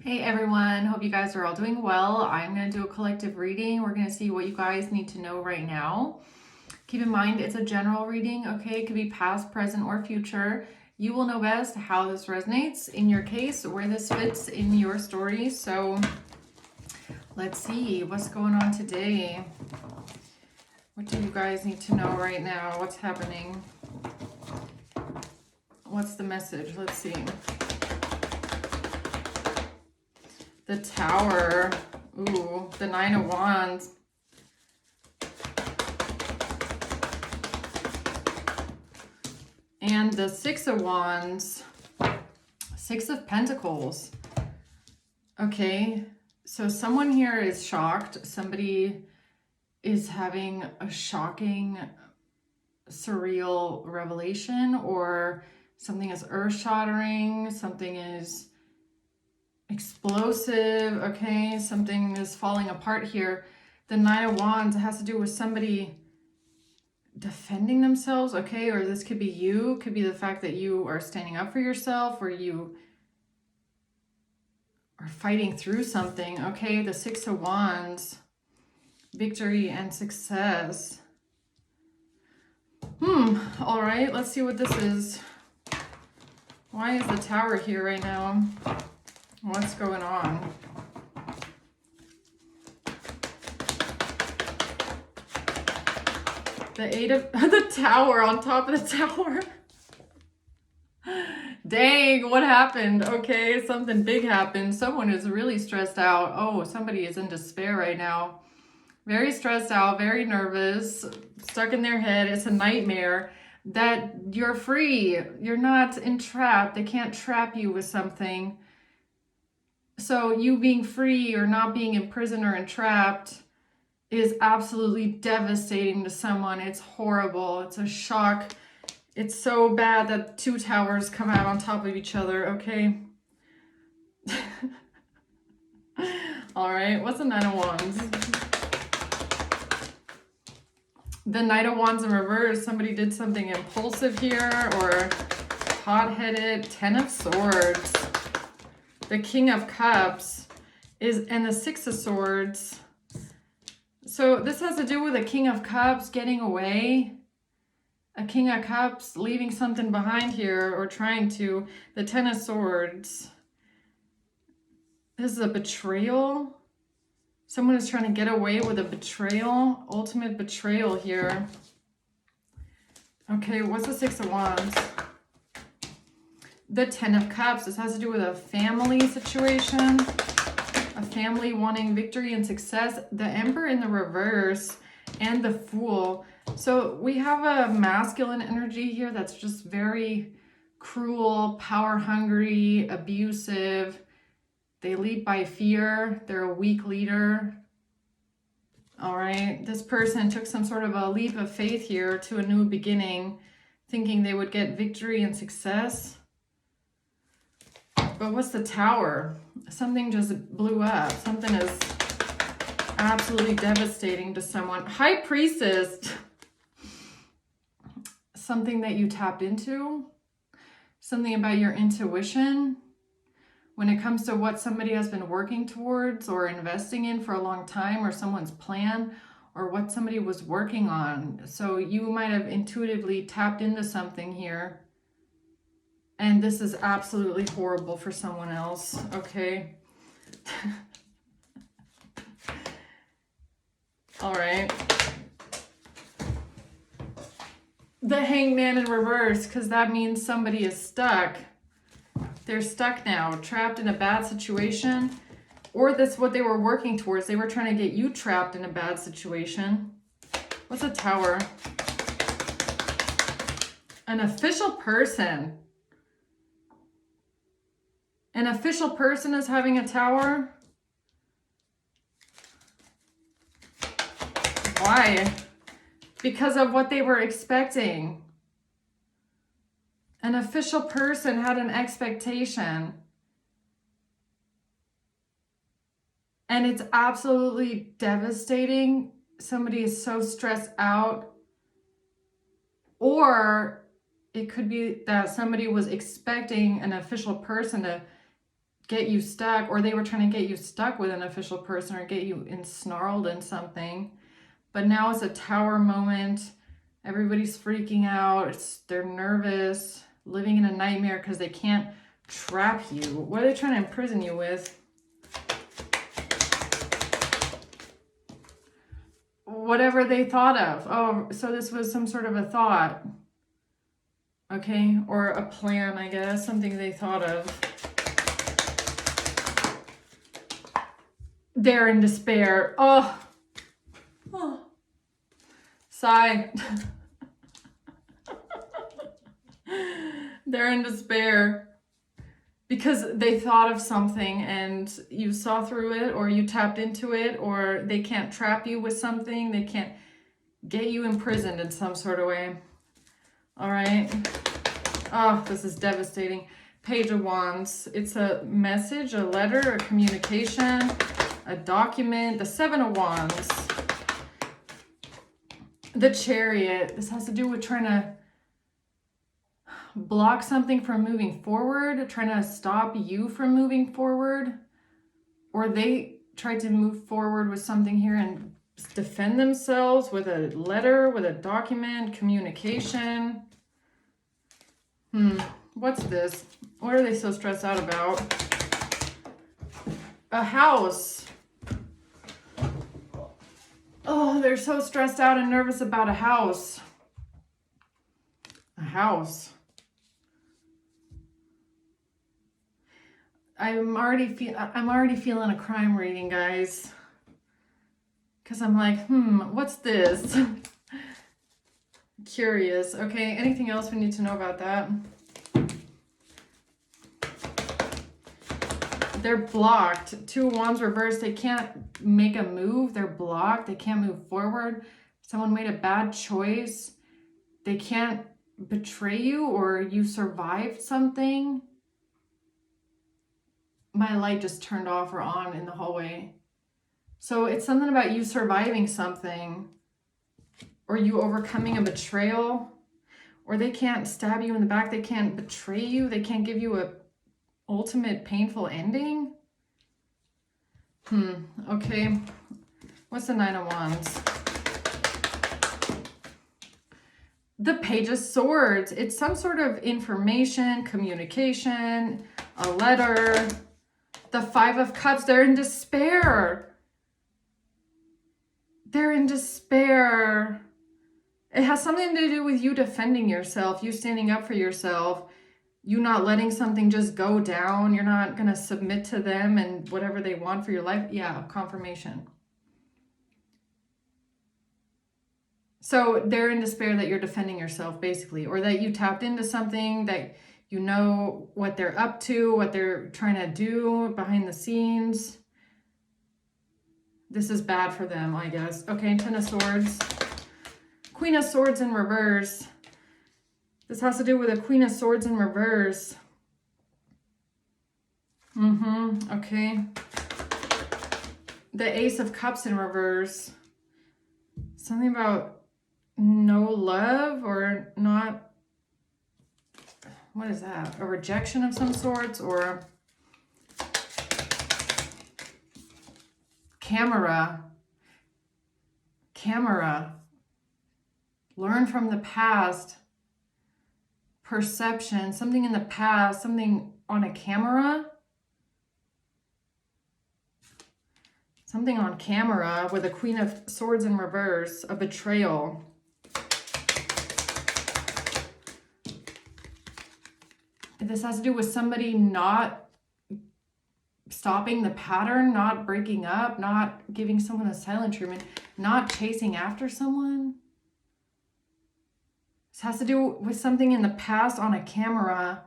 Hey everyone, hope you guys are all doing well. I'm going to do a collective reading. We're going to see what you guys need to know right now. Keep in mind it's a general reading, okay? It could be past, present, or future. You will know best how this resonates in your case, where this fits in your story. So let's see what's going on today. What do you guys need to know right now? What's happening? What's the message? Let's see. The Tower. Ooh, the Nine of Wands. And the Six of Wands. Six of Pentacles. Okay, so someone here is shocked. Somebody is having a shocking, surreal revelation, or something is earth-shattering, something is explosive, okay? Something is falling apart here. The Nine of Wands has to do with somebody defending themselves, okay? Or this could be you, could be the fact that you are standing up for yourself, or you are fighting through something, okay? The Six of Wands, victory and success. All right, let's see what this is. Why is the Tower here right now? What's going on? The Eight of the Tower on top of the Tower. Dang, what happened? Okay, something big happened. Someone is really stressed out. Oh, somebody is in despair right now. Very stressed out, very nervous, stuck in their head. It's a nightmare that you're free. You're not entrapped. They can't trap you with something. So you being free or not being in prison or entrapped is absolutely devastating to someone. It's horrible. It's a shock. It's so bad that two towers come out on top of each other, okay? All right, what's the Nine of Wands? The Knight of Wands in reverse. Somebody did something impulsive here or hot-headed. Ten of Swords. The King of Cups is, and the Six of Swords. So this has to do with a King of Cups getting away. A King of Cups leaving something behind here or trying to. The Ten of Swords. This is a betrayal. Someone is trying to get away with a betrayal. Ultimate betrayal here. Okay, what's the Six of Wands? The Ten of Cups. This has to do with a family situation. A family wanting victory and success. The Emperor in the reverse and the Fool. So we have a masculine energy here that's just very cruel, power hungry, abusive. They lead by fear. They're a weak leader. All right. This person took some sort of a leap of faith here to a new beginning, thinking they would get victory and success. But what's the Tower? Something just blew up. Something is absolutely devastating to someone. High Priestess. Something that you tapped into. Something about your intuition. When it comes to what somebody has been working towards or investing in for a long time, or someone's plan, or what somebody was working on. So you might have intuitively tapped into something here. And this is absolutely horrible for someone else, okay? All right. The Hangman in reverse, because that means somebody is stuck. They're stuck now, trapped in a bad situation. Or that's what they were working towards. They were trying to get you trapped in a bad situation. What's a Tower? An official person. An official person is having a Tower? Why? Because of what they were expecting. An official person had an expectation. And it's absolutely devastating. Somebody is so stressed out. Or it could be that somebody was expecting an official person to get you stuck, or they were trying to get you stuck with an official person or get you ensnarled in something. But now it's a tower moment. Everybody's freaking out. They're nervous, living in a nightmare because they can't trap you. What are they trying to imprison you with? Whatever they thought of. Oh, so this was some sort of a thought. Okay, or a plan, I guess. Something they thought of. They're in despair. Oh. Sigh. They're in despair because they thought of something and you saw through it, or you tapped into it, or they can't trap you with something. They can't get you imprisoned in some sort of way. All right. Oh, this is devastating. Page of Wands. It's a message, a letter, a communication, a document. The Seven of Wands. The Chariot. This has to do with trying to block something from moving forward, trying to stop you from moving forward, or they tried to move forward with something here and defend themselves with a letter, with a document, communication. What's this? What are they so stressed out about? A house. Oh, they're so stressed out and nervous about a house. A house. I'm already feeling a crime reading, guys. Because I'm like, what's this? Curious. Okay, anything else we need to know about that? They're blocked. Two of Wands reversed. They can't make a move. They're blocked. They can't move forward. Someone made a bad choice. They can't betray you, or you survived something. My light just turned off or on in the hallway. So it's something about you surviving something, or you overcoming a betrayal, or they can't stab you in the back. They can't betray you. They can't give you a ultimate painful ending. Okay. What's the Nine of Wands? The Page of Swords. It's some sort of information, communication, a letter. The Five of Cups. They're in despair. They're in despair. It has something to do with you defending yourself, you standing up for yourself, you not letting something just go down. You're not going to submit to them and whatever they want for your life. Yeah, confirmation. So they're in despair that you're defending yourself, basically, or that you tapped into something, that you know what they're up to, what they're trying to do behind the scenes. This is bad for them, I guess. Okay, Ten of Swords. Queen of Swords in reverse. This has to do with a Queen of Swords in reverse. Okay. The Ace of Cups in reverse. Something about no love, or not. What is that? A rejection of some sorts, or camera. Learn from the past. Perception, something in the past, something on a camera. Something on camera with a Queen of Swords in reverse, a betrayal. This has to do with somebody not stopping the pattern, not breaking up, not giving someone a silent treatment, not chasing after someone. This has to do with something in the past on a camera.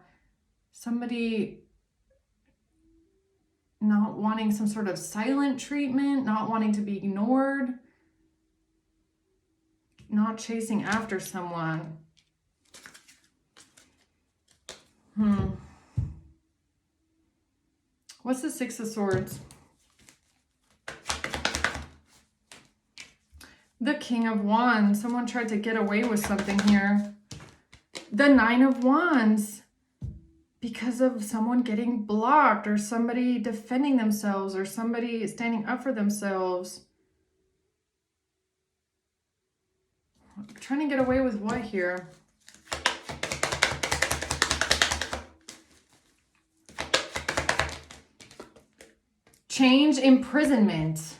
Somebody not wanting some sort of silent treatment, not wanting to be ignored, not chasing after someone. What's the Six of Swords? The King of Wands. Someone tried to get away with something here. The Nine of Wands. because of someone getting blocked or somebody defending themselves or somebody standing up for themselves. I'm trying to get away with what here? Change, imprisonment.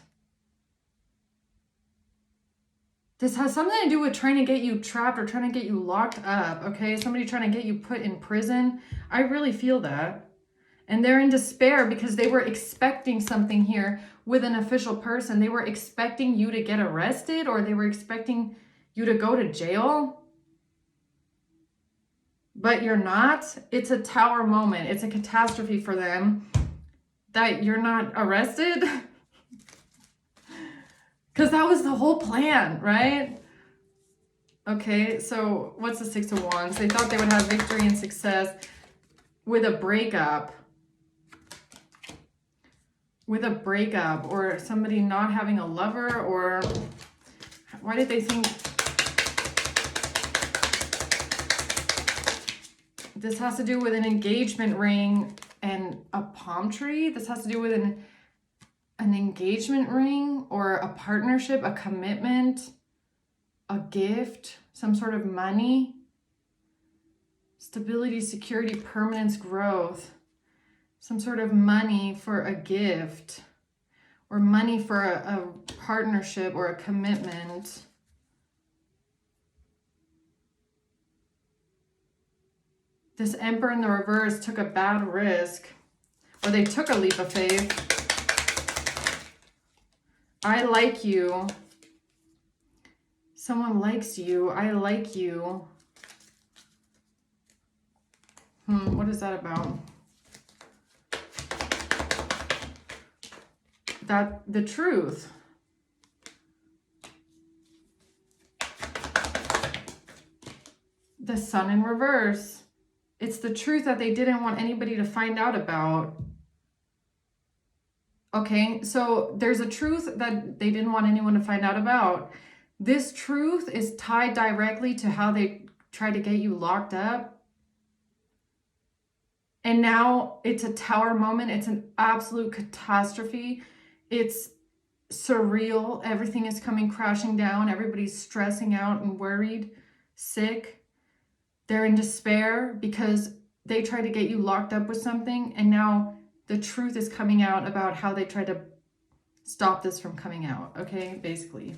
This has something to do with trying to get you trapped or trying to get you locked up, okay? Somebody trying to get you put in prison. I really feel that. And they're in despair because they were expecting something here with an official person. They were expecting you to get arrested, or they were expecting you to go to jail. But you're not. It's a tower moment. It's a catastrophe for them that you're not arrested. Because that was the whole plan, right? Okay, so what's the Six of Wands? They thought they would have victory and success with a breakup. With a breakup, or somebody not having a lover, or why did they think this has to do with an engagement ring and a palm tree? This has to do with an engagement ring or a partnership, a commitment, a gift, some sort of money, stability, security, permanence, growth, some sort of money for a gift, or money for a partnership or a commitment. This Emperor in the reverse took a bad risk, or they took a leap of faith. I like you. Someone likes you. I like you. What is that about? That the truth. The Sun in reverse. It's the truth that they didn't want anybody to find out about. Okay, so there's a truth that they didn't want anyone to find out about. This truth is tied directly to how they tried to get you locked up. And now it's a tower moment. It's an absolute catastrophe. It's surreal. Everything is coming crashing down. Everybody's stressing out and worried, sick. They're in despair because they tried to get you locked up with something. And now the truth is coming out about how they tried to stop this from coming out. Okay, basically.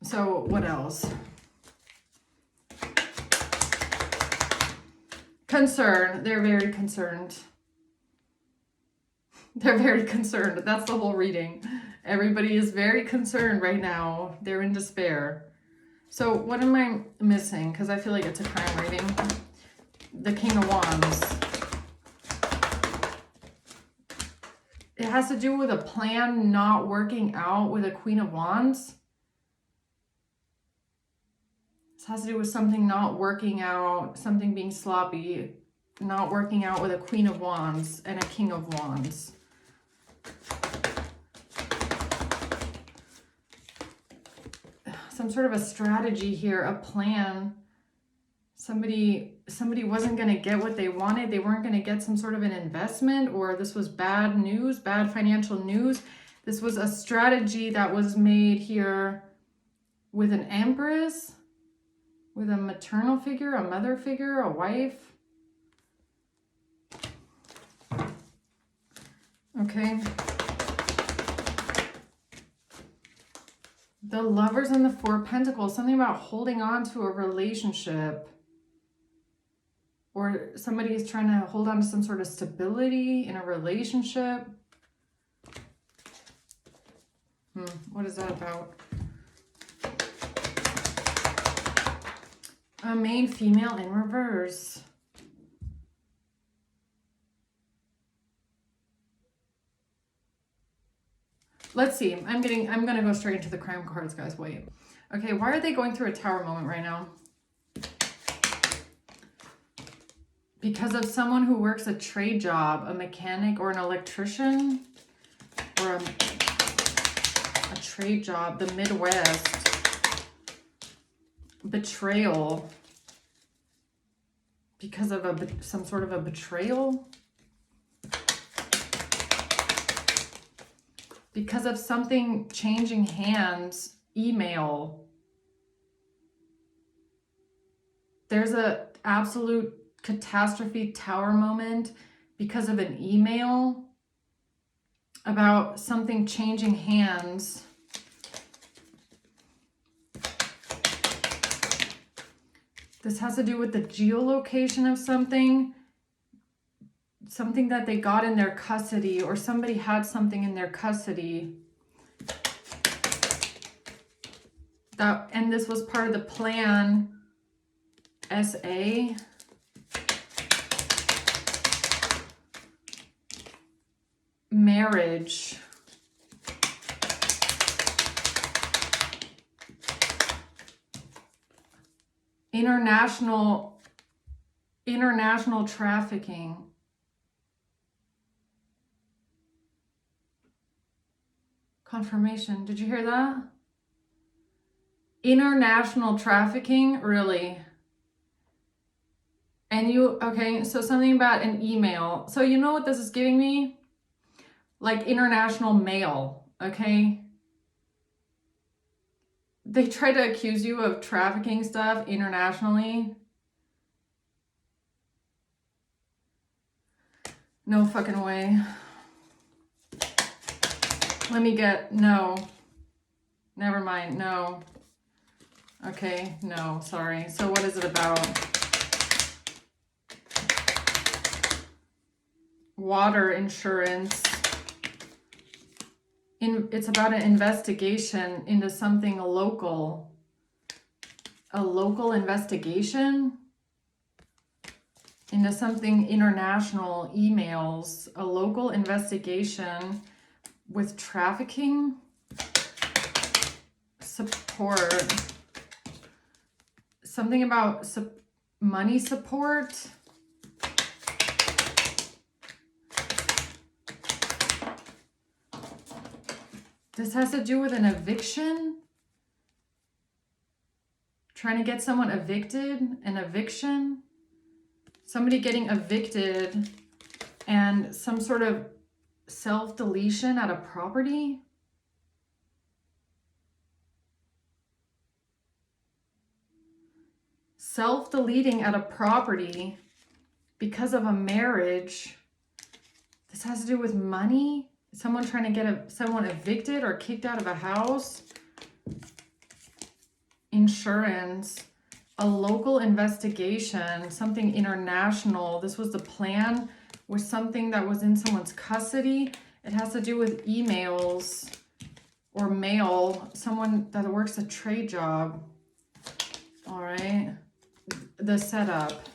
So what else? Concern. They're very concerned. They're very concerned. That's the whole reading. Everybody is very concerned right now. They're in despair. So what am I missing? Because I feel like it's a crime reading. The King of Wands. It has to do with a plan not working out with a Queen of Wands. This has to do with something not working out, something being sloppy, not working out with a Queen of Wands and a King of Wands. Some sort of a strategy here, a plan. Somebody wasn't going to get what they wanted. They weren't going to get some sort of an investment, or this was bad news, bad financial news. This was a strategy that was made here with an Empress, with a maternal figure, a mother figure, a wife. Okay. The Lovers and the Four of Pentacles, something about holding on to a relationship. Or somebody is trying to hold on to some sort of stability in a relationship. What is that about? A main female in reverse. Let's see. I'm going to go straight into the crime cards, guys. Wait. Okay, why are they going through a tower moment right now? Because of someone who works a trade job, a mechanic or an electrician, or a trade job, the Midwest, betrayal, because of some sort of a betrayal. Because of something changing hands, email. There's a absolute catastrophe tower moment because of an email about something changing hands. This has to do with the geolocation of something that they got in their custody, or somebody had something in their custody. And this was part of the plan SA. Marriage. International trafficking. Confirmation. Did you hear that? International trafficking, really? And okay, so something about an email. So you know what this is giving me? Like international mail, okay? They try to accuse you of trafficking stuff internationally. No fucking way. Let me get, no. Never mind, no. Okay, no, sorry. So what is it about? Water insurance. It's about an investigation into something local. A local investigation into something international, emails. A local investigation with trafficking. Support. Something about money support. This has to do with an eviction. Trying to get someone evicted. An eviction. Somebody getting evicted and some sort of self-deletion at a property. Self-deleting at a property because of a marriage. This has to do with money. Someone trying to get someone evicted or kicked out of a house. Insurance. A local investigation. Something international. This was the plan with something that was in someone's custody. It has to do with emails or mail. Someone that works a trade job. All right. The setup.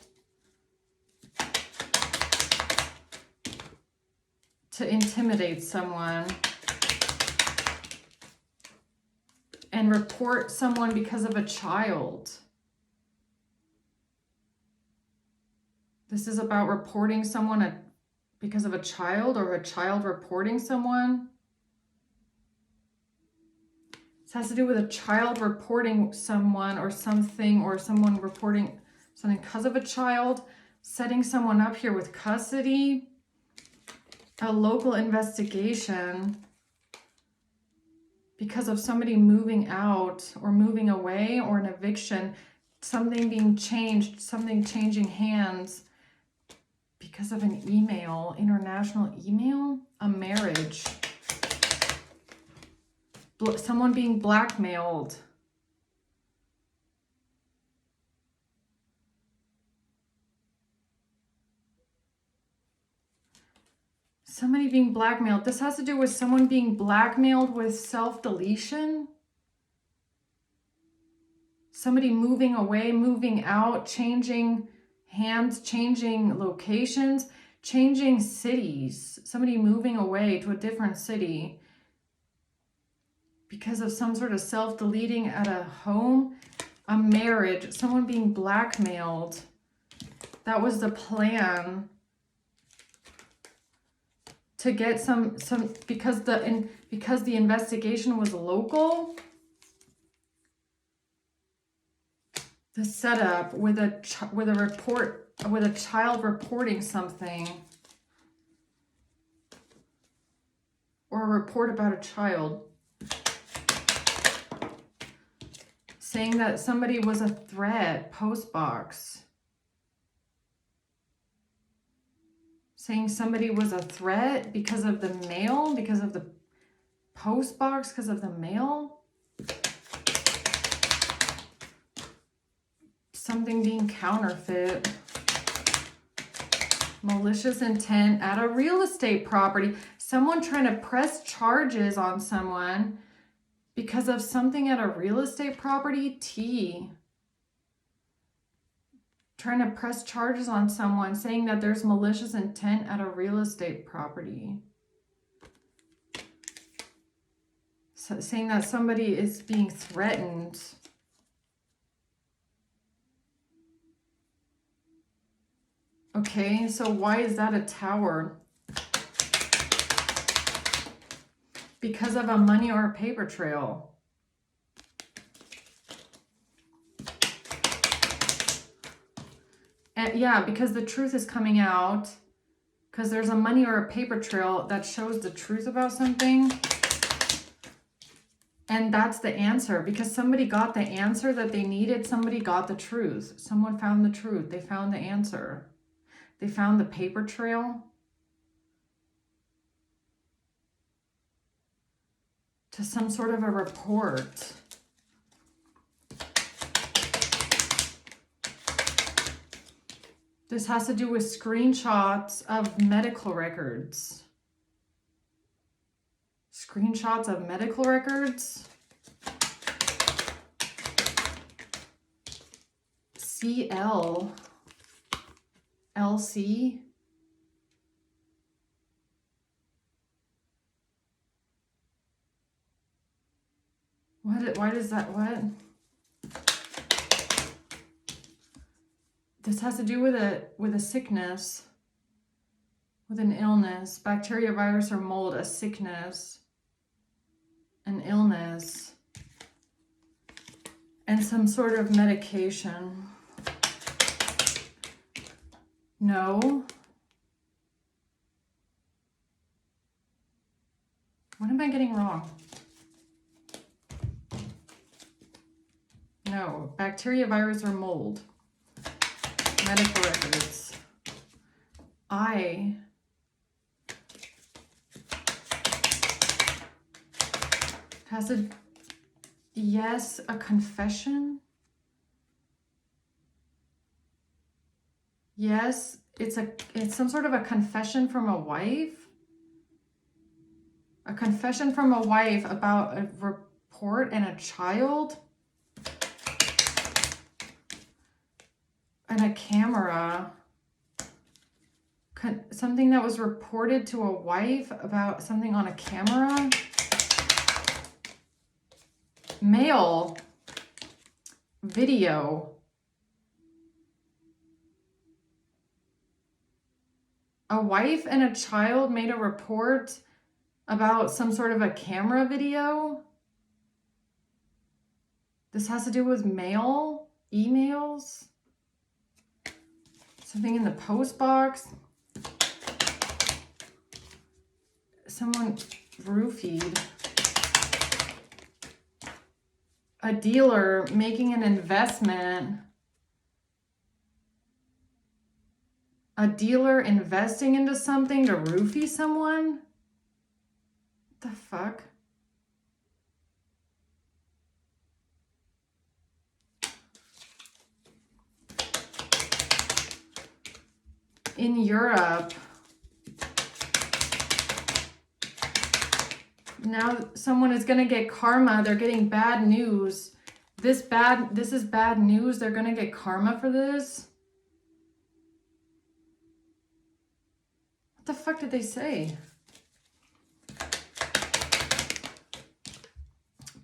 To intimidate someone. And report someone because of a child. This is about reporting someone because of a child, or a child reporting someone. This has to do with a child reporting someone or something, or someone reporting something because of a child. Setting someone up here with custody. A local investigation because of somebody moving out or moving away, or an eviction. Something being changed, something changing hands because of an email, international email. A marriage. Someone being blackmailed. Somebody being blackmailed. This has to do with someone being blackmailed with self-deletion. Somebody moving away, moving out, changing hands, changing locations, changing cities. Somebody moving away to a different city because of some sort of self-deleting at a home. A marriage. Someone being blackmailed. That was the plan. To get some because the investigation was local. The setup with a report with a child reporting something. Or a report about a child. Saying that somebody was a threat, post box. Saying somebody was a threat because of the mail, because of the post box, because of the mail. Something being counterfeit. Malicious intent at a real estate property. Someone trying to press charges on someone because of something at a real estate property. T. Trying to press charges on someone, saying that there's malicious intent at a real estate property. So, saying that somebody is being threatened. Okay, so why is that a tower? Because of a money or a paper trail. And yeah, because the truth is coming out. Because there's a money or a paper trail that shows the truth about something. And that's the answer. Because somebody got the answer that they needed. Somebody got the truth. Someone found the truth. They found the answer. They found the paper trail to some sort of a report. This has to do with screenshots of medical records. Screenshots of medical records. CL. LC. Why does that, what? This has to do with a sickness, with an illness, bacteria, virus, or mold, a sickness, an illness, and some sort of medication. No. What am I getting wrong? No. Bacteria, virus, or mold. Medical records. I. Has a. Yes, a confession. Yes, it's some sort of a confession from a wife. A confession from a wife about a report and a child. And a camera. Something that was reported to a wife about something on a camera. Mail. Video. A wife and a child made a report about some sort of a camera video. This has to do with mail, emails, something in the post box. Someone roofied. A dealer making an investment. A dealer investing into something to roofie someone? What the fuck? In Europe. Now someone is going to get karma. They're getting bad news. This is bad news. They're going to get karma for this. What the fuck did they say?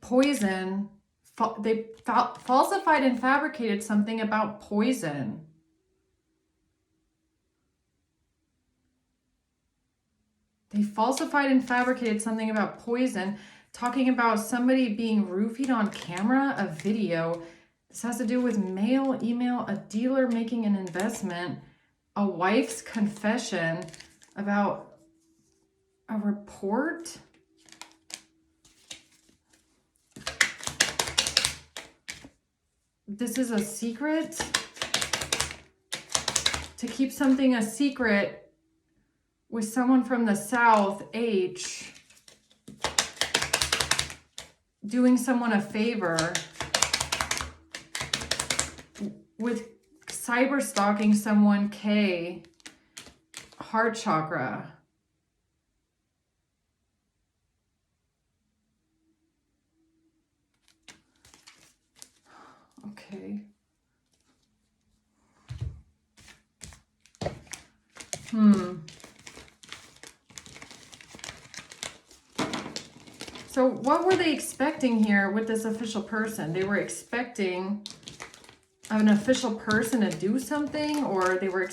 Poison. They falsified and fabricated something about poison. They falsified and fabricated something about poison, talking about somebody being roofied on camera, a video. This has to do with mail, email, a dealer making an investment, a wife's confession about a report. This is a secret. To keep something a secret with someone from the South, H. Doing someone a favor. With cyber stalking someone, K. Heart chakra. Okay. So what were they expecting here with this official person? They were expecting an official person to do something, or they were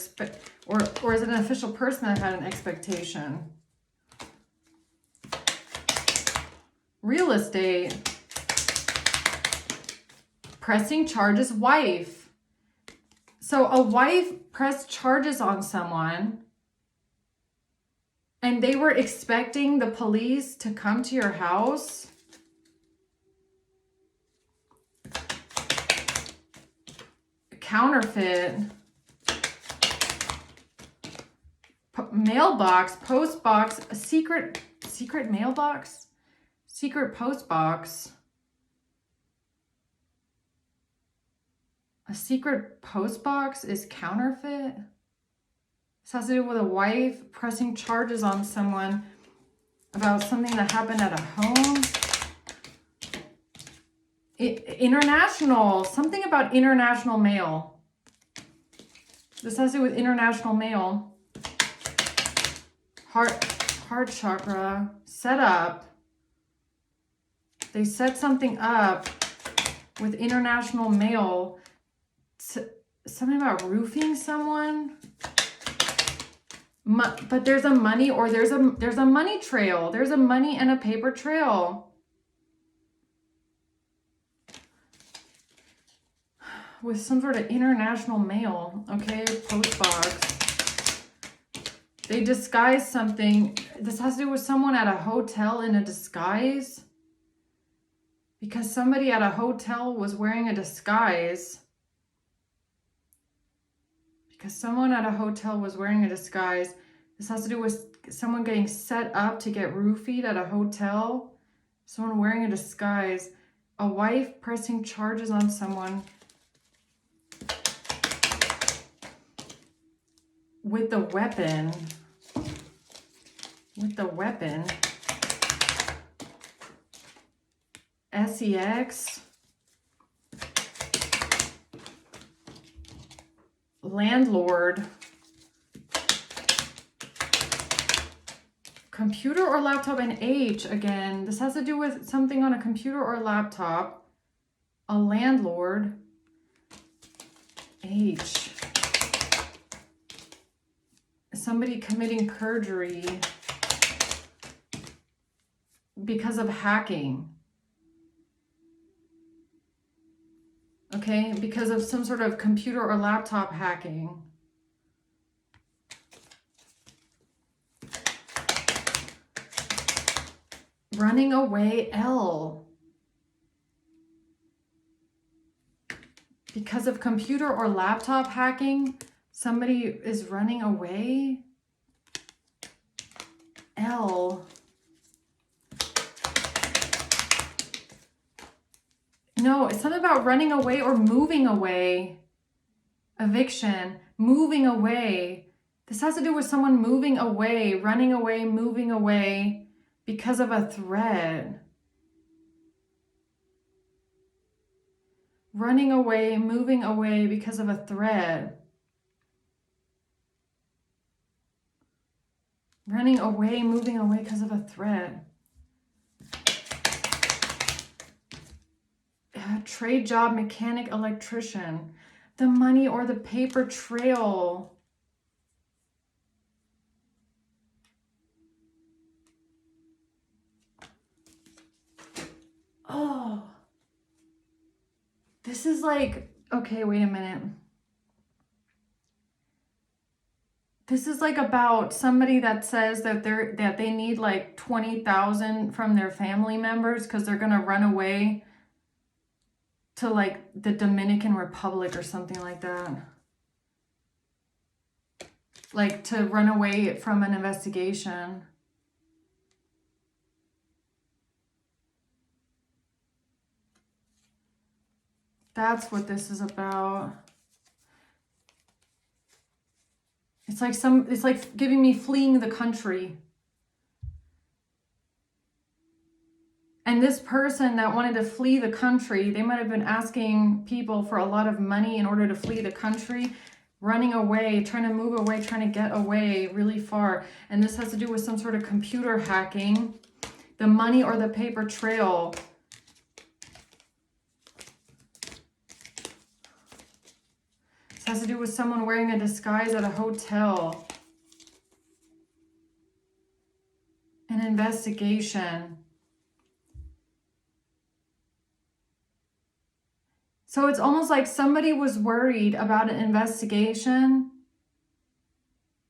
or is it an official person that had an expectation? Real estate. Pressing charges, wife. So a wife pressed charges on someone, and they were expecting the police to come to your house. Counterfeit. Mailbox, post box, a secret mailbox, secret post box. A secret post box is counterfeit. This has to do with a wife pressing charges on someone about something that happened at a home. International, something about international mail. This has to do with international mail. Heart chakra, set up. They set something up with international mail. Something about roofing someone. But there's a money, or there's a money trail. There's a money and a paper trail. With some sort of international mail. Okay, post box. They disguise something. This has to do with someone at a hotel in a disguise. Because somebody at a hotel was wearing a disguise. Because someone at a hotel was wearing a disguise. This has to do with someone getting set up to get roofied at a hotel. Someone wearing a disguise. A wife pressing charges on someone. With the weapon. SEX. Landlord. Computer or laptop, and H again. This has to do with something on a computer or laptop. A landlord. H. Somebody committing perjury because of hacking. Okay, because of some sort of computer or laptop hacking. Running away, L. Because of computer or laptop hacking, somebody is running away. L. No, it's something about running away or moving away. Eviction, moving away. This has to do with someone moving away, running away, moving away because of a threat. Running away, moving away because of a threat. Running away, moving away because of a threat. Trade job, mechanic, electrician. The money or the paper trail. Oh. This is like, okay, wait a minute. This is like about somebody that says that they need like 20,000 from their family members because they're gonna run away to like the Dominican Republic or something like that. Like to run away from an investigation. That's what this is about. It's like giving me fleeing the country. And this person that wanted to flee the country, they might have been asking people for a lot of money in order to flee the country, running away, trying to move away, trying to get away really far. And this has to do with some sort of computer hacking, the money or the paper trail. This has to do with someone wearing a disguise at a hotel. An investigation. So it's almost like somebody was worried about an investigation.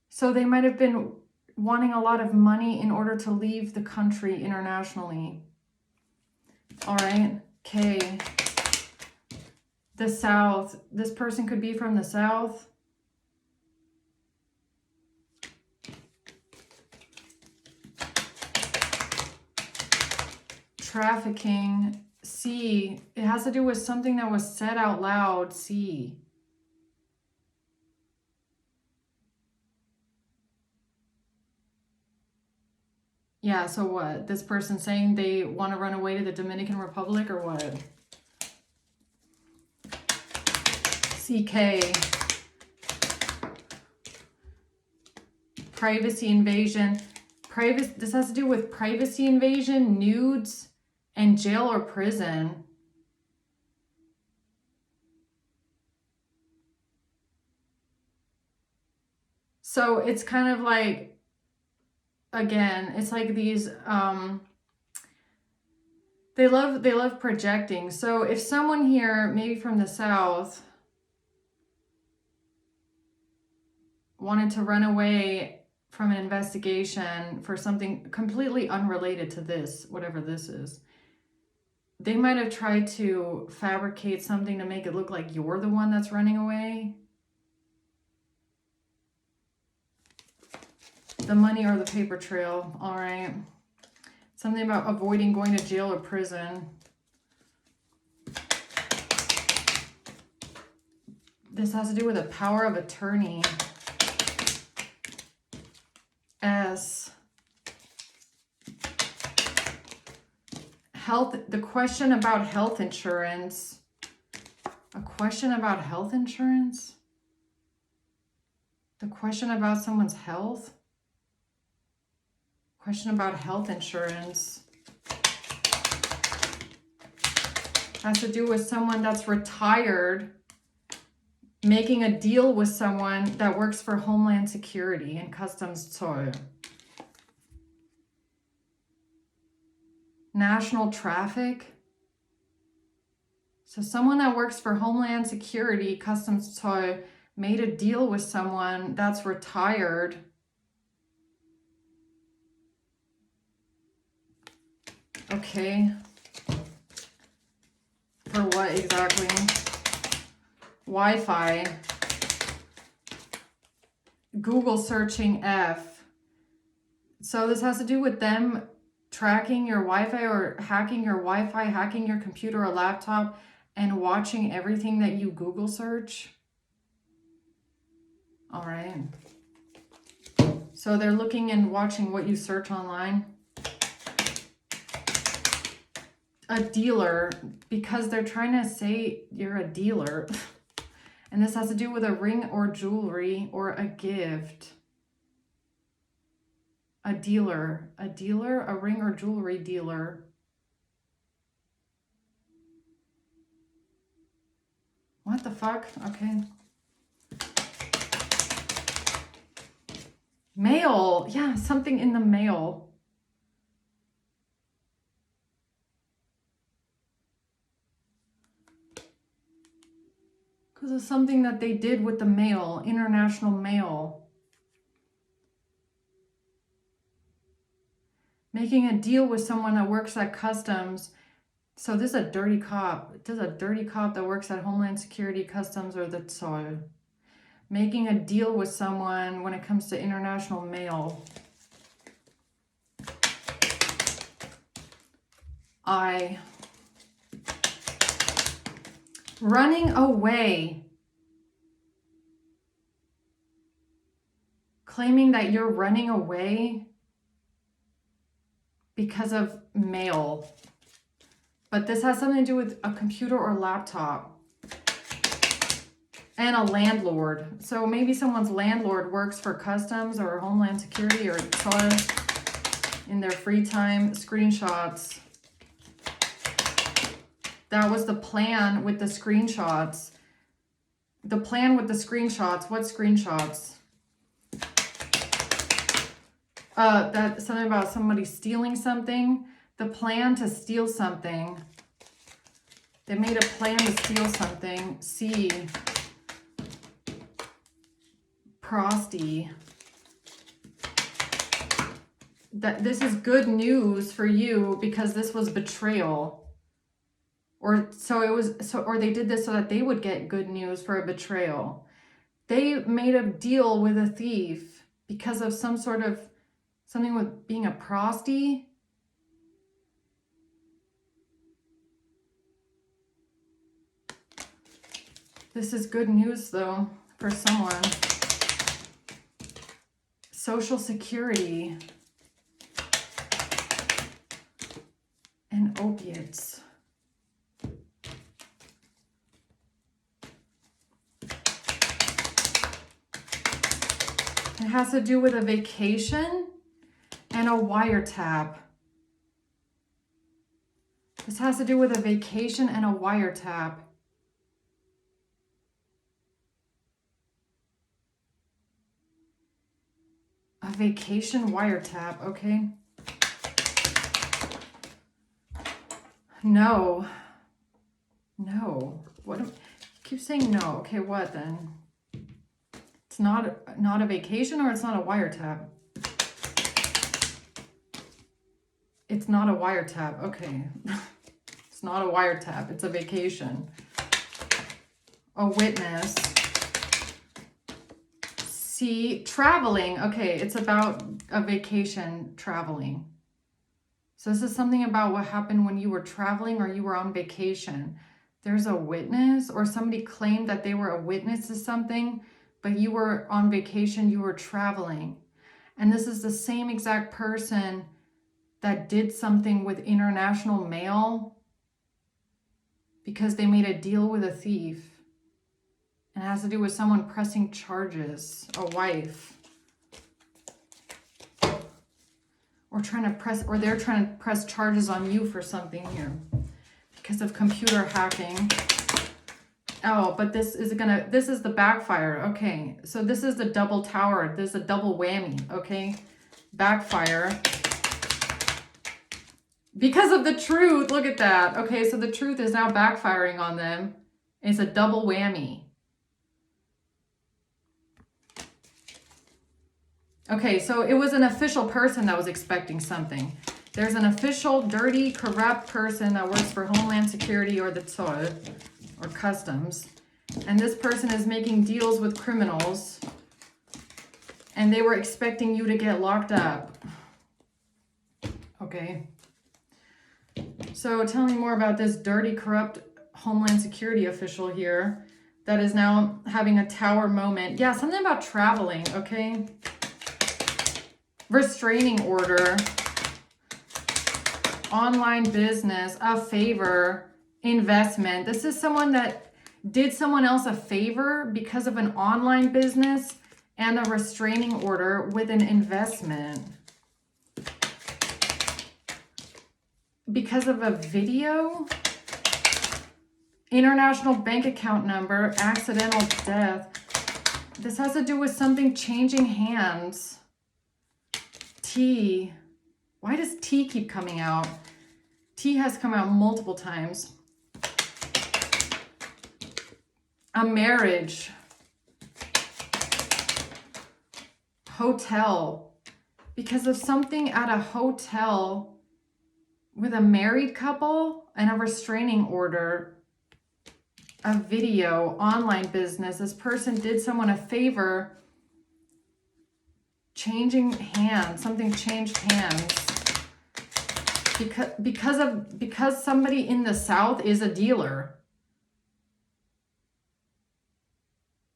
So they might have been wanting a lot of money in order to leave the country internationally. All right. Okay. The South. This person could be from the South. Trafficking. C. It has to do with something that was said out loud. C. Yeah, so what? This person saying they want to run away to the Dominican Republic or what? CK. Privacy invasion. This has to do with privacy invasion, nudes, and jail or prison. So it's kind of like, again, it's like these, they love projecting. So if someone here, maybe from the South, wanted to run away from an investigation for something completely unrelated to this, whatever this is, they might have tried to fabricate something to make it look like you're the one that's running away. The money or the paper trail. All right. Something about avoiding going to jail or prison. This has to do with a power of attorney. S. Health. The question about health insurance. A question about health insurance? The question about someone's health? Question about health insurance. Has to do with someone that's retired making a deal with someone that works for Homeland Security and Customs ZOLL. National traffic. So someone that works for Homeland Security, Customs ZOLL, made a deal with someone that's retired. Okay. For what exactly? Wi-Fi. Google searching F. So this has to do with them tracking your Wi-Fi or hacking your Wi-Fi, hacking your computer or laptop, and watching everything that you Google search. All right. So they're looking and watching what you search online. A dealer, because they're trying to say you're a dealer. And this has to do with a ring or jewelry or a gift. A dealer, a ring or jewelry dealer. What the fuck? Okay. Mail. Yeah, something in the mail. Because of something that they did with the mail, international mail. Making a deal with someone that works at customs. So this is a dirty cop. This is a dirty cop that works at Homeland Security, Customs, or the ZOLL. Making a deal with someone when it comes to international mail. Running away. Claiming that you're running away because of mail. But this has something to do with a computer or laptop. And a landlord. So maybe someone's landlord works for Customs or Homeland Security or ZOLL in their free time. Screenshots. That was the plan with the screenshots. The plan with the screenshots. What screenshots? That something about somebody stealing something. The plan to steal something. They made a plan to steal something. C. Prosty. That this is good news for you because this was betrayal. Or they did this so that they would get good news for a betrayal. They made a deal with a thief because of something with being a prosty. This is good news though for someone. Social Security and opiates. It has to do with a vacation and a wiretap. This has to do with a vacation and a wiretap. A vacation wiretap, okay. No. No. What? You keep saying no. Okay, what then? It's not a vacation or it's not a wiretap? It's not a wiretap. Okay. It's not a wiretap. It's a vacation. A witness. See, traveling. Okay, it's about a vacation, traveling. So this is something about what happened when you were traveling or you were on vacation. There's a witness or somebody claimed that they were a witness to something, but you were on vacation, you were traveling. And this is the same exact person that did something with international mail because they made a deal with a thief. And it has to do with someone pressing charges, a wife. Or they're trying to press charges on you for something here because of computer hacking. Oh, but this is the backfire. Okay, so this is the double tower. This is a double whammy, okay? Backfire. Because of the truth, look at that. Okay, so the truth is now backfiring on them. It's a double whammy. Okay, so it was an official person that was expecting something. There's an official, dirty, corrupt person that works for Homeland Security or the ZOLL or Customs. And this person is making deals with criminals. And they were expecting you to get locked up. Okay. So tell me more about this dirty, corrupt Homeland Security official here that is now having a tower moment. Yeah, something about traveling, okay? Restraining order, online business, a favor, investment. This is someone that did someone else a favor because of an online business and a restraining order with an investment. Because of a video, international bank account number, accidental death. This has to do with something changing hands. T. Why does T keep coming out? T has come out multiple times. A marriage. Hotel. because of something at a hotel with a married couple and a restraining order, a video, online business. This person did someone a favor, changing hands. Something changed hands. Because somebody in the South is a dealer.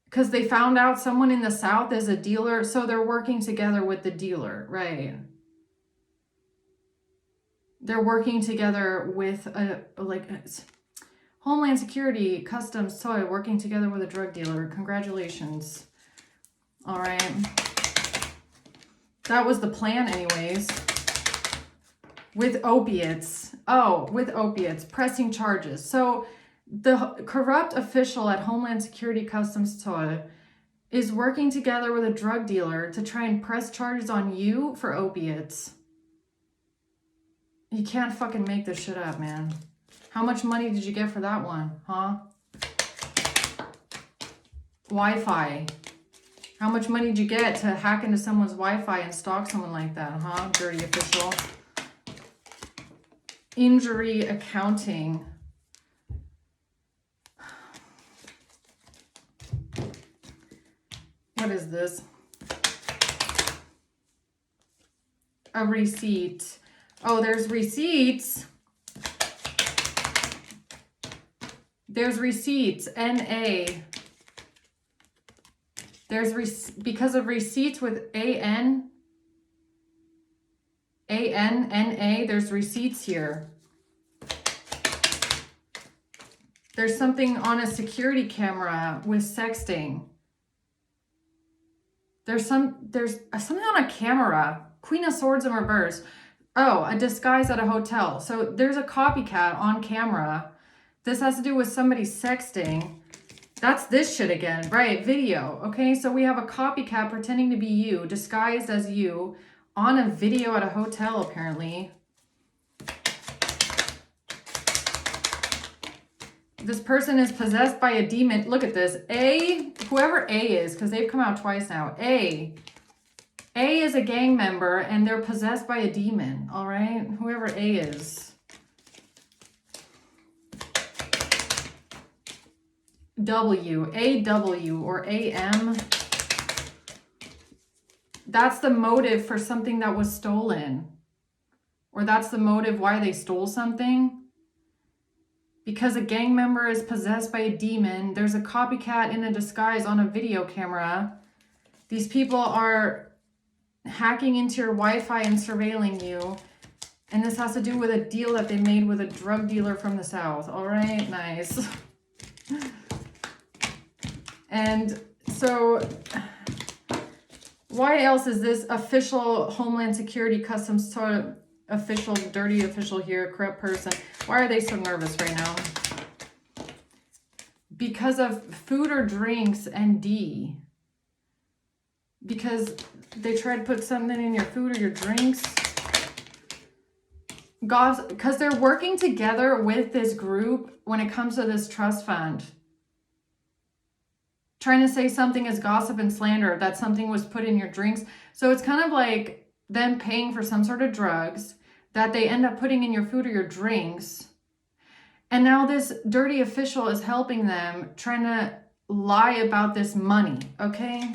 Because they found out someone in the South is a dealer, so they're working together with the dealer, right? They're working together with Homeland Security, Customs, Toy, working together with a drug dealer. Congratulations. All right. That was the plan anyways. With opiates. Oh, with opiates, pressing charges. So the corrupt official at Homeland Security, Customs, Toy is working together with a drug dealer to try and press charges on you for opiates. You can't fucking make this shit up, man. How much money did you get for that one, huh? Wi-Fi. How much money did you get to hack into someone's Wi-Fi and stalk someone like that, huh? Dirty official. Injury accounting. What is this? A receipt. Oh, there's receipts. There's receipts. NA. Because of receipts with AN, NA, there's receipts here. There's something on a security camera with sexting. There's something on a camera. Queen of Swords in reverse. Oh, a disguise at a hotel. So there's a copycat on camera. This has to do with somebody sexting. That's this shit again, right? Video. Okay, so we have a copycat pretending to be you, disguised as you, on a video at a hotel, apparently. This person is possessed by a demon. Look at this. Whoever A is, because they've come out twice now. A is a gang member, and they're possessed by a demon, all right? Whoever A is. AW, or AM. That's the motive for something that was stolen. Or that's the motive why they stole something. Because a gang member is possessed by a demon. There's a copycat in a disguise on a video camera. These people are hacking into your Wi-Fi and surveilling you. And this has to do with a deal that they made with a drug dealer from the South. All right, nice. And so, why else is this official Homeland Security Customs official, dirty official here, corrupt person? Why are they so nervous right now? Because of food or drinks and D. Because they try to put something in your food or your drinks. Because they're working together with this group when it comes to this trust fund. Trying to say something is gossip and slander, that something was put in your drinks. So it's kind of like them paying for some sort of drugs that they end up putting in your food or your drinks. And now this dirty official is helping them, trying to lie about this money, okay?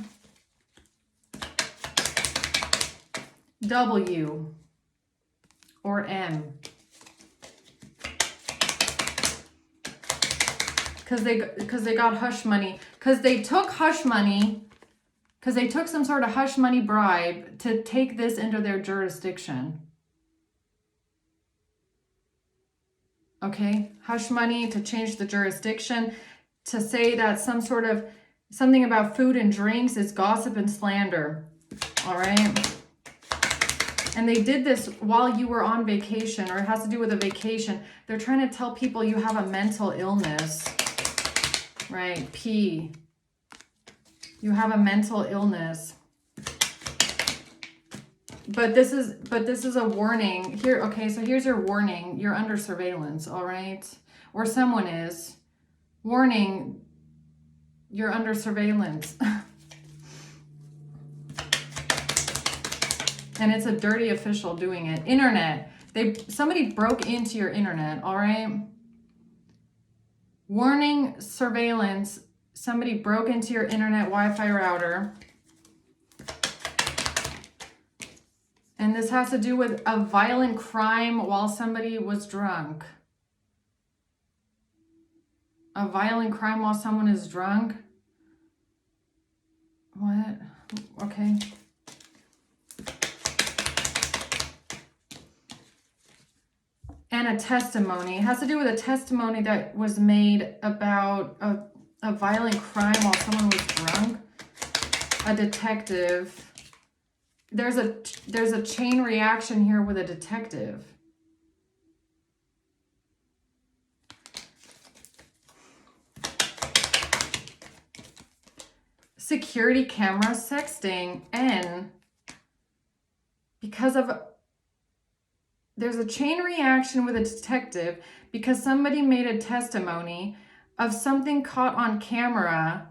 W or M. Because they got hush money. Because they took hush money. Because they took some sort of hush money bribe to take this into their jurisdiction. Okay? Hush money to change the jurisdiction. To say that something about food and drinks is gossip and slander. All right? And they did this while you were on vacation, or it has to do with a vacation. They're trying to tell people you have a mental illness. Right, P. You have a mental illness. But this is a warning. Here, okay, so here's your warning. You're under surveillance, all right? Or someone is. Warning, you're under surveillance. And it's a dirty official doing it. Internet. Somebody broke into your internet, all right? Warning, surveillance. Somebody broke into your internet Wi-Fi router. And this has to do with a violent crime while somebody was drunk. A violent crime while someone is drunk? What? Okay. And a testimony. It has to do with a testimony that was made about a violent crime while someone was drunk. A detective. There's a chain reaction here with a detective. Security camera sexting, and because of there's a chain reaction with a detective because somebody made a testimony of something caught on camera,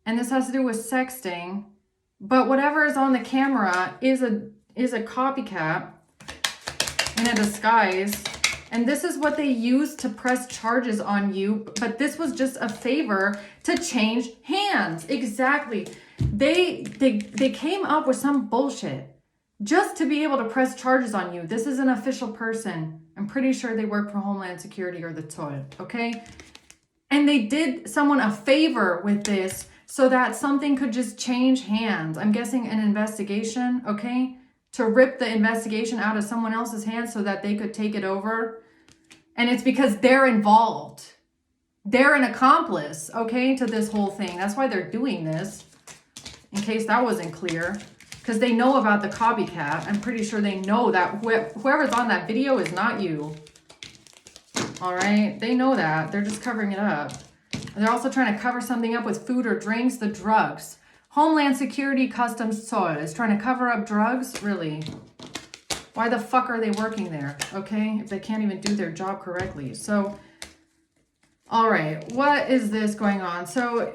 and this has to do with sexting, but whatever is on the camera is a copycat in a disguise, and this is what they used to press charges on you, but this was just a favor to change hands. Exactly. They came up with some bullshit just to be able to press charges on you. This is an official person. I'm pretty sure they work for Homeland Security or the ZOLL, okay? And they did someone a favor with this so that something could just change hands. I'm guessing an investigation, okay? To rip the investigation out of someone else's hands so that they could take it over. And it's because they're involved. They're an accomplice, okay, to this whole thing. That's why they're doing this, in case that wasn't clear. Because they know about the copycat. I'm pretty sure they know that whoever's on that video is not you. All right? They know that. They're just covering it up. They're also trying to cover something up with food or drinks, the drugs. Homeland Security Customs ZOLL is trying to cover up drugs? Really? Why the fuck are they working there? Okay? If they can't even do their job correctly. So, all right. What is this going on? So,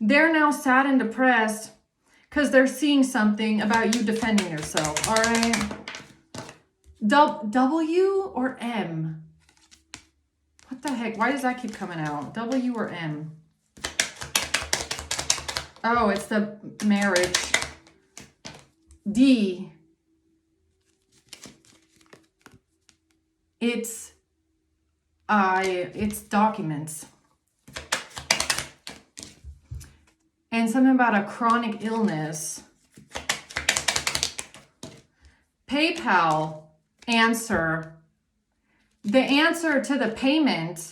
they're now sad and depressed because they're seeing something about you defending yourself. All right? W or M? What the heck? Why does that keep coming out? W or M? Oh, it's the marriage. D. It's documents. And something about a chronic illness. PayPal answer. The answer to the payment.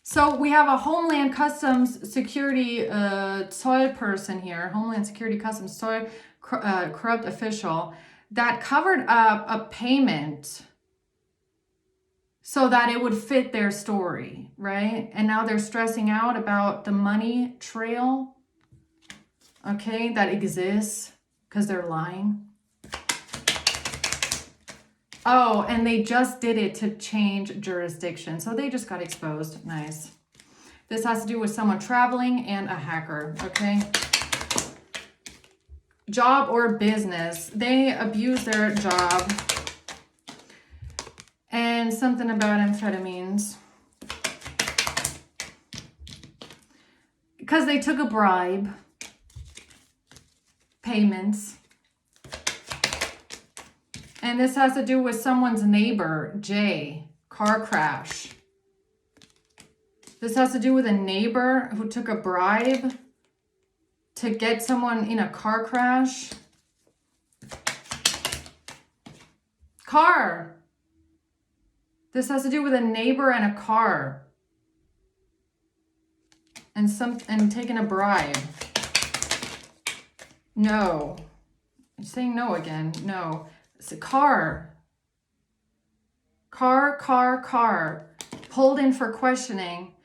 So we have a Homeland Customs Security ZOLL person here. Homeland Security Customs ZOLL corrupt official that covered up a payment so that it would fit their story, right? And now they're stressing out about the money trail, okay, that exists because they're lying. Oh, and they just did it to change jurisdiction. So they just got exposed. Nice. This has to do with someone traveling and a hacker, okay? Job or business. They abuse their job. And something about amphetamines. Because they took a bribe. Payments. And this has to do with someone's neighbor, J, car crash. This has to do with a neighbor who took a bribe to get someone in a car crash. Car. This has to do with a neighbor and a car. And taking a bribe. No. I'm saying no again. No. It's a car. Car. Pulled in for questioning.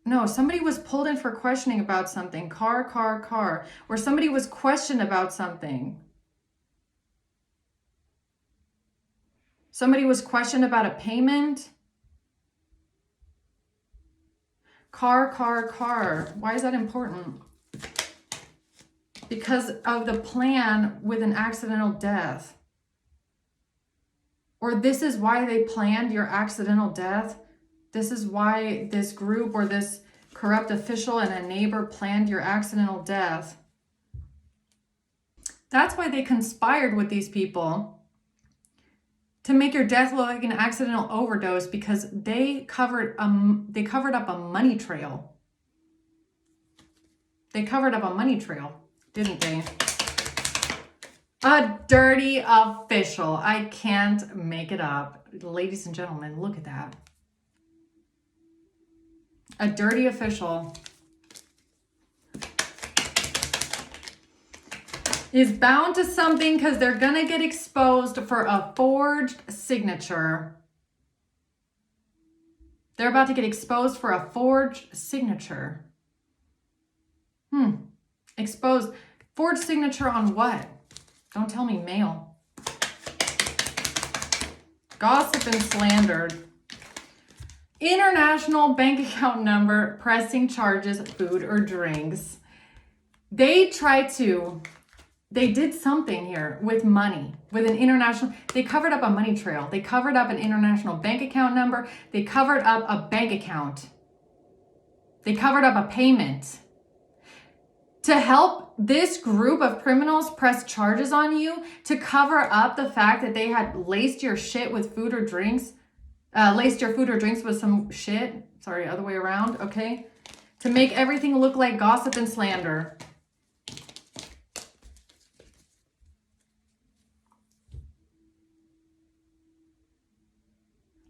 No, somebody was pulled in for questioning about something. Car. Or somebody was questioned about something. Somebody was questioned about a payment. Car. Why is that important? because of the plan with an accidental death. Or this is why they planned your accidental death. This is why this group or this corrupt official and a neighbor planned your accidental death. That's why they conspired with these people to make your death look like an accidental overdose, because they covered up a money trail. They covered up a money trail, didn't they? A dirty official. I can't make it up. Ladies and gentlemen, look at that. A dirty official is bound to something because they're going to get exposed for a forged signature. They're about to get exposed for a forged signature. Exposed. Forged signature on what? Don't tell me mail. Gossip and slandered. International bank account number, pressing charges, food or drinks. They did something here with money, with an international, they covered up a money trail. They covered up an international bank account number. They covered up a bank account. They covered up a payment. To help this group of criminals press charges on you, to cover up the fact that they had laced your shit with food or drinks, laced your food or drinks with some shit. Sorry, other way around, okay? To make everything look like gossip and slander.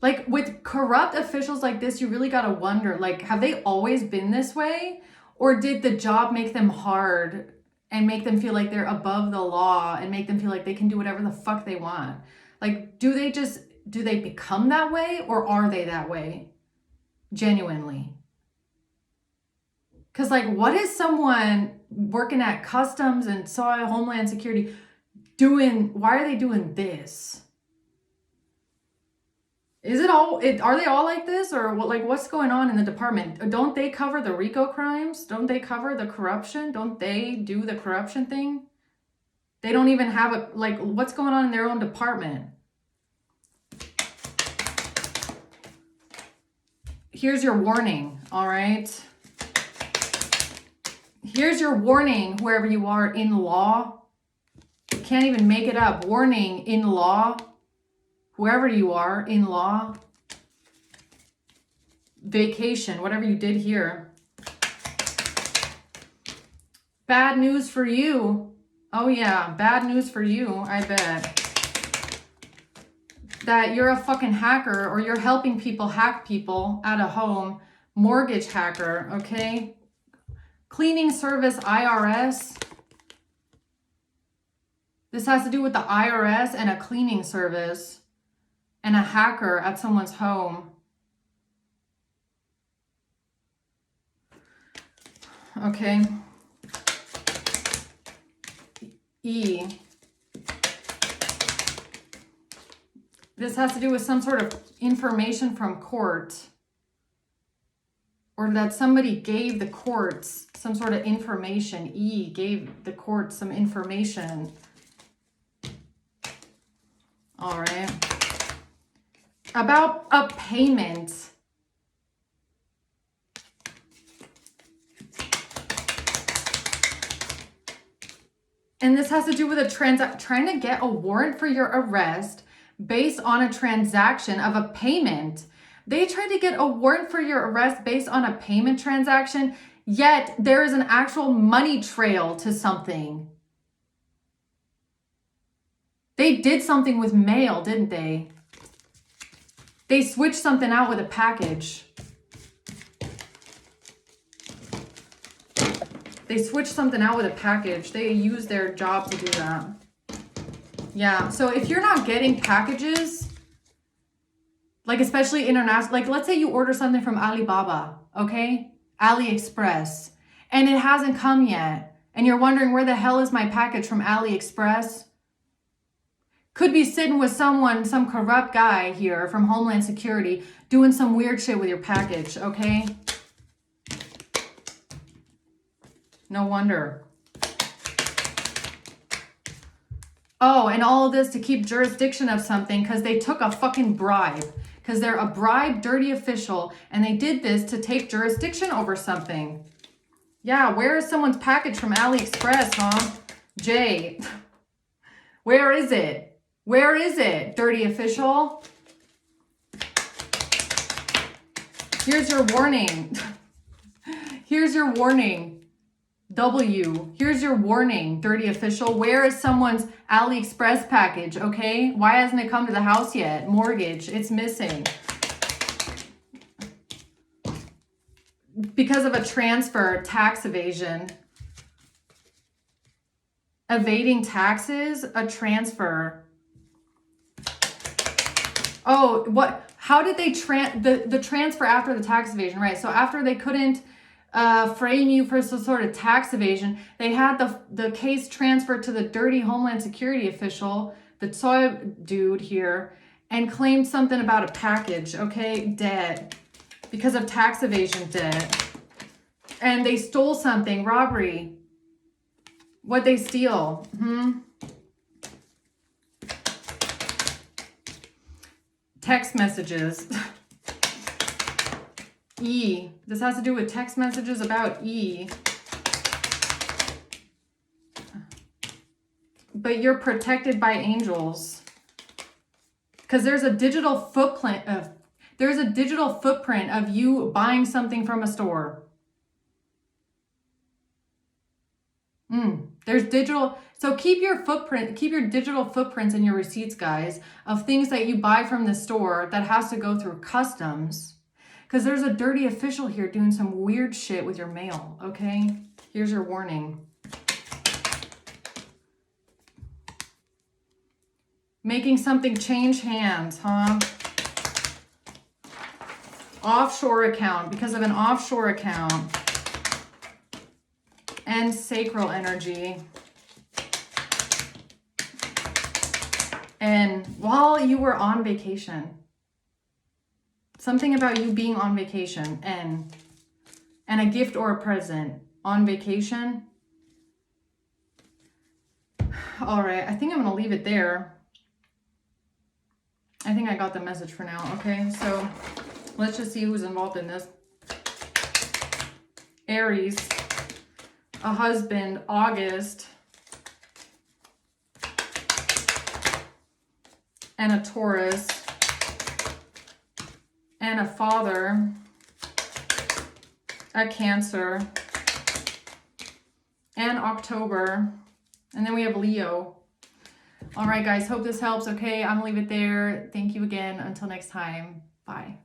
Like, with corrupt officials like this, you really got to wonder, like, have they always been this way? Or did the job make them hard and make them feel like they're above the law and make them feel like they can do whatever the fuck they want? Like, do they become that way, or are they that way genuinely? Because, like, what is someone working at Customs and Soil Homeland Security doing? Why are they doing this? Are they all like this, or what? Like, what's going on in the department? Don't they cover the RICO crimes? Don't they cover the corruption? Don't they do the corruption thing? They don't even have what's going on in their own department? Here's your warning, all right? Here's your warning, whoever you are in law. You can't even make it up. Warning in law. Whoever you are in law, vacation, whatever you did here. Bad news for you. Oh yeah, bad news for you, I bet. That you're a fucking hacker, or you're helping people hack people at a home. Mortgage hacker, okay? Cleaning service, IRS. This has to do with the IRS and a cleaning service. And a hacker at someone's home. Okay. E. This has to do with some sort of information from court. Or that somebody gave the courts some sort of information. E gave the courts some information. All right. About a payment. And this has to do with a trying to get a warrant for your arrest based on a transaction of a payment. They tried to get a warrant for your arrest based on a payment transaction, yet there is an actual money trail to something. They did something with mail, didn't they? They switched something out with a package. They switched something out with a package. They used their job to do that. Yeah, so if you're not getting packages, like especially international, like let's say you order something from Alibaba, okay? AliExpress, and it hasn't come yet, and you're wondering where the hell is my package from AliExpress? Could be sitting with someone, some corrupt guy here from Homeland Security doing some weird shit with your package, okay? No wonder. Oh, and all of this to keep jurisdiction of something because they took a fucking bribe. Because they're a bribe, dirty official, and they did this to take jurisdiction over something. Yeah, where is someone's package from AliExpress, huh? Jay, where is it? Where is it, dirty official? Here's your warning. Here's your warning. W. Here's your warning, dirty official. Where is someone's AliExpress package, okay? Why hasn't it come to the house yet? Mortgage, it's missing. Because of a transfer, tax evasion. Evading taxes, a transfer. Oh, what? How did they the transfer after the tax evasion, right? So after they couldn't frame you for some sort of tax evasion, they had the case transferred to the dirty Homeland Security official, the toy dude here, and claimed something about a package, okay? Debt. Because of tax evasion debt. And they stole something, robbery. What'd they steal? Text messages. E. This has to do with text messages about E. But you're protected by angels. Because there's a digital footprint of you buying something from a store. There's digital. So keep your digital footprints in your receipts, guys, of things that you buy from the store that has to go through customs. Because there's a dirty official here doing some weird shit with your mail, okay? Here's your warning. Making something change hands, huh? Offshore account, because of an offshore account. And sacral energy. And while you were on vacation, something about you being on vacation and a gift or a present on vacation. All right, I think I'm going to leave it there. I think I got the message for now. Okay, so let's just see who's involved in this. Aries. A husband, August, and a Taurus, and a father, a Cancer, and October, and then we have Leo. All right, guys, hope this helps. Okay, I'm gonna leave it there. Thank you again. Until next time, bye.